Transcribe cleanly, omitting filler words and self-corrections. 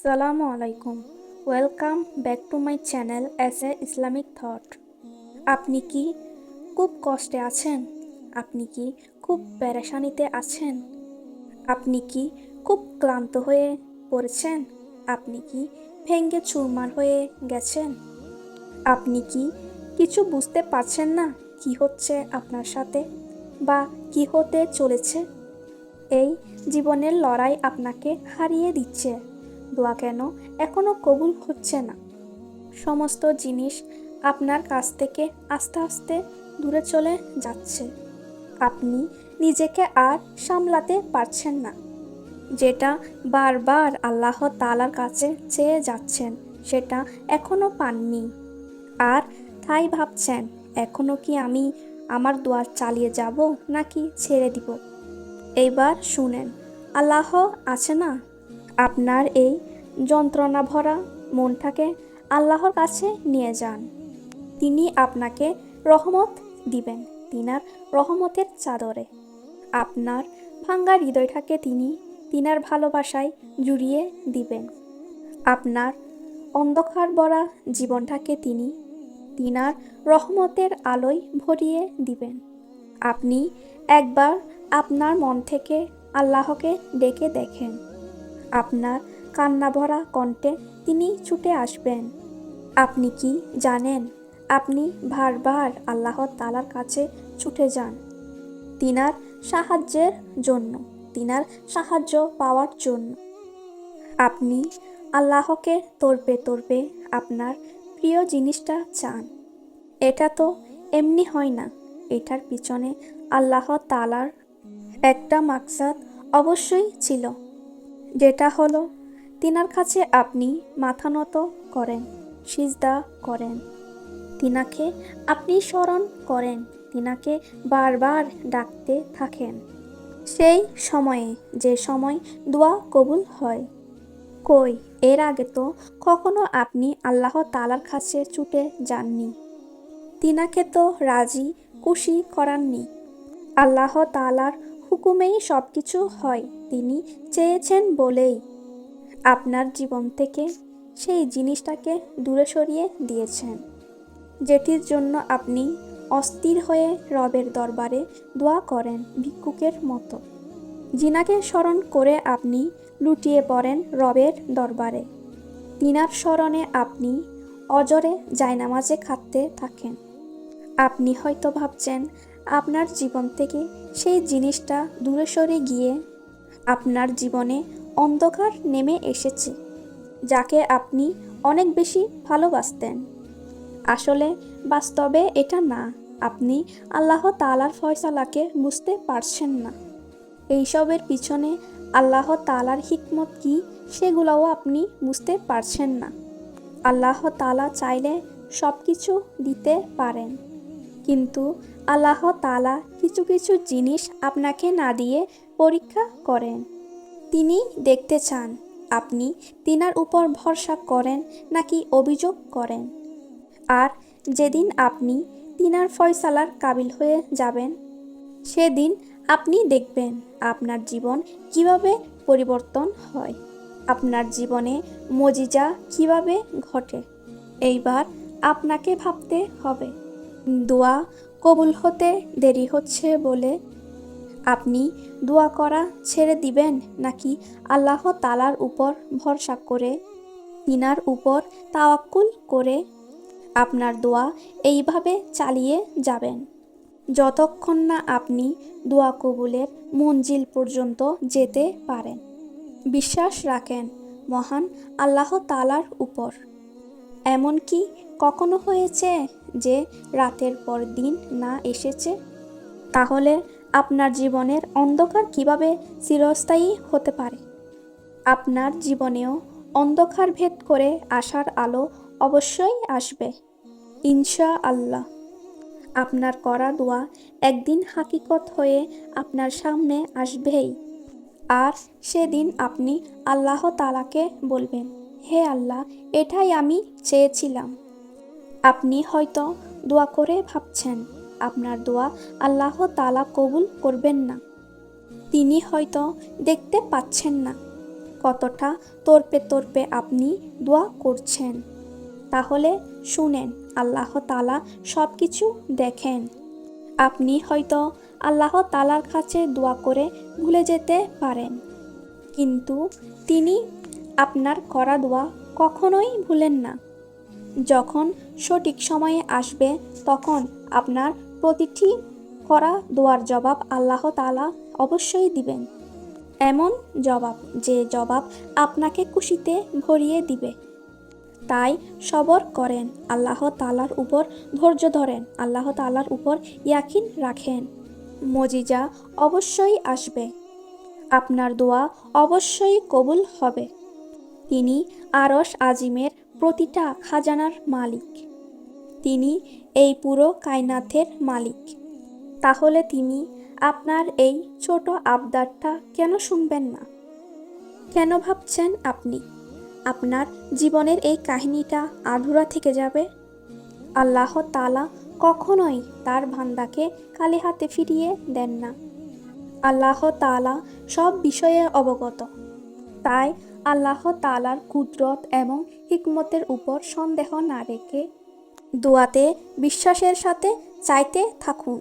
আসসালামু আলাইকুম। Welcome back to my channel S A Islamic thought. আপনি কি খুব কষ্টে আছেন? আপনি কি খুব পেরেশানিতে আছেন? আপনি কি খুব ক্লান্ত হয়ে পড়েছেন? আপনি কি ভেঙে চুরমার হয়ে গেছেন? আপনি কি কিছু বুঝতে পারছেন না কি হচ্ছে আপনার সাথে বা কি হতে চলেছে? এই জীবনের লড়াই আপনাকে হারিয়ে দিচ্ছে। দোয়া কেন এখনো কবুল হচ্ছে না? সমস্ত জিনিস আপনার কাছ থেকে আস্তে আস্তে দূরে চলে যাচ্ছে। আপনি নিজেকে আর সামলাতে পারছেন না। যেটা বারবার আল্লাহ তাআলার কাছে চেয়ে যাচ্ছেন সেটা এখনো পাননি। আর তাই ভাবছেন, এখনো কি আমি আমার দোয়া চালিয়ে যাব নাকি ছেড়ে দিব? এইবার শুনেন, আল্লাহ আছে না? আপনার এই যন্ত্রণা ভরা মনটাকে আল্লাহর কাছে নিয়ে যান। তিনি আপনাকে রহমত দিবেন, তিনার রহমতের চাদরে। আপনার ভাঙ্গা হৃদয়টাকে তিনি তিনার ভালোবাসায় জুড়িয়ে দিবেন। আপনার অন্ধকার ভরা জীবনটাকে তিনি তিনার রহমতের আলোয় ভরিয়ে দিবেন। আপনি একবার আপনার মন থেকে আল্লাহকে ডেকে দেখেন। আপনার কান্না ভরা কণ্ঠে তিনি ছুটে আসবেন। আপনি কি জানেন, আপনি বারবার আল্লাহ তাআলার কাছে ছুটে যান তিনার সাহায্যের জন্য, তিনার সাহায্য পাওয়ার জন্য। আপনি আল্লাহকে তর্পে তর্পে আপনার প্রিয় জিনিসটা চান। এটা তো এমনি হয় না, এটার পিছনে আল্লাহ তাআলার একটা মাকসাদ অবশ্যই ছিল, যেটা হলো তিনার কাছে আপনি মাথা নত করেন, সিজদা করেন, তিনাকে আপনি স্মরণ করেন, তিনাকে বারবার ডাকতে থাকেন। সেই সময়ে যে সময় দোয়া কবুল হয়। কই, এর আগে তো কখনো আপনি আল্লাহ তাআলার কাছে ছুটে যাননি, তিনাকে তো রাজি খুশি করাননি। আল্লাহ তাআলার হুকুমেই সব কিছু হয়, তিনি চেয়েছেন বলেই আপনার জীবন থেকে সেই জিনিসটাকে দূরে সরিয়ে দিয়েছেন, যেটির জন্য আপনি অস্থির হয়ে রবের দরবারে দোয়া করেন ভিক্ষুকের মতো। জিনাকে স্মরণ করে আপনি লুটিয়ে পড়েন রবের দরবারে। তিনার স্মরণে আপনি অজরে জায়নামাজে খাটতে থাকেন। আপনি হয়তো ভাবছেন আপনার জীবন থেকে সেই জিনিসটা দূরে সরে গিয়ে আপনার জীবনে অন্ধকার নেমে এসেছে, যাকে আপনি অনেক বেশি ভালোবাসতেন। আসলে বাস্তবে এটা না। আপনি আল্লাহ তাআলার ফয়সালাকে বুঝতে পারছেন না। এইসবের পিছনে আল্লাহ তাআলার হিকমত কি সেগুলোও আপনি বুঝতে পারছেন না। আল্লাহ তাআলা চাইলে সব কিছু দিতে পারেন, কিন্তু আল্লাহ তাআলা কিছু কিছু জিনিস আপনাকে না দিয়ে পরীক্ষা করেন। তিনি দেখতে চান আপনি তিনার উপর ভরসা করেন নাকি অভিযোগ করেন। আর যেদিন আপনি তিনার ফয়সালার কাবিল হয়ে যাবেন, সেদিন আপনি দেখবেন আপনার জীবন কিভাবে পরিবর্তন হয়, আপনার জীবনে মজিজা কিভাবে ঘটে। এইবার আপনাকে ভাবতে হবে, দোয়া কবুল হতে দেরি হচ্ছে বলে আপনি দোয়া করা ছেড়ে দিবেন নাকি আল্লাহ তাআলার উপর ভরসা করে তিনার উপর তাওয়াক্কুল করে আপনার দোয়া এইভাবে চালিয়ে যাবেন যতক্ষণ না আপনি দোয়া কবুলের মঞ্জিল পর্যন্ত যেতে পারেন। বিশ্বাস রাখেন মহান আল্লাহ তাআলার উপর। এমন কি কখনো হয়েছে যে রাতের পর দিন না এসেছে? তাহলে আপনার জীবনের অন্ধকার কিভাবে চিরস্থায়ী হতে পারে? আপনার জীবনেও অন্ধকার ভেদ করে আশার আলো অবশ্যই আসবে, ইনশাআল্লাহ। আপনার করা দোয়া একদিন হাকিকত হয়ে আপনার সামনে আসবেই। আর সেদিন আপনি আল্লাহ তাআলাকে বলবেন, হে আল্লাহ, এটাই আমি চেয়েছিলাম। আপনি হয়তো দোয়া করে ভাবছেন আপনার দোয়া আল্লাহ তাআলা কবুল করবেন না। তিনি হয়তো দেখতে পাচ্ছেন না, কতটা তর্পে তর্পে আপনি দোয়া করছেন। তাহলে শুনেন, আল্লাহ তাআলা সব কিছু দেখেন। আপনি হয়তো আল্লাহ তাআলার কাছে দোয়া করে ভুলে যেতে পারেন, কিন্তু তিনি আপনার করা দোয়া কখনোই ভুলেন না। যখন সঠিক সময়ে আসবে, তখন আপনার প্রতিটি করা দোয়ার জবাব আল্লাহ তাআলা অবশ্যই দিবেন। এমন জবাব, যে জবাব আপনাকে খুশিতে ভরিয়ে দিবে। তাই সবর করেন, আল্লাহ তাআলার উপর ধৈর্য ধরেন, আল্লাহ তাআলার উপর ইয়াকিন রাখেন। মজিজা অবশ্যই আসবে, আপনার দোয়া অবশ্যই কবুল হবে। তিনি আরশ আজিমের প্রতিটা খাজানার মালিক। তিনি এই পুরো কায়নাতের মালিক। তাহলে তিনি আপনার এই ছোট আবদারটা কেন শুনবেন না? কেন ভাবছেন আপনি আপনার জীবনের এই কাহিনীটা আধুরা থেকে যাবে? আল্লাহ তাআলা কখনোই তার বান্দাকে খালি হাতে ফিরিয়ে দেন না। আল্লাহ তাআলা সব বিষয়ে অবগত। তাই আল্লাহ তাআলার কুদরত এবং হিকমতের উপর সন্দেহ না রেখে দোয়াতে বিশ্বাসের সাথে চাইতে থাকুন।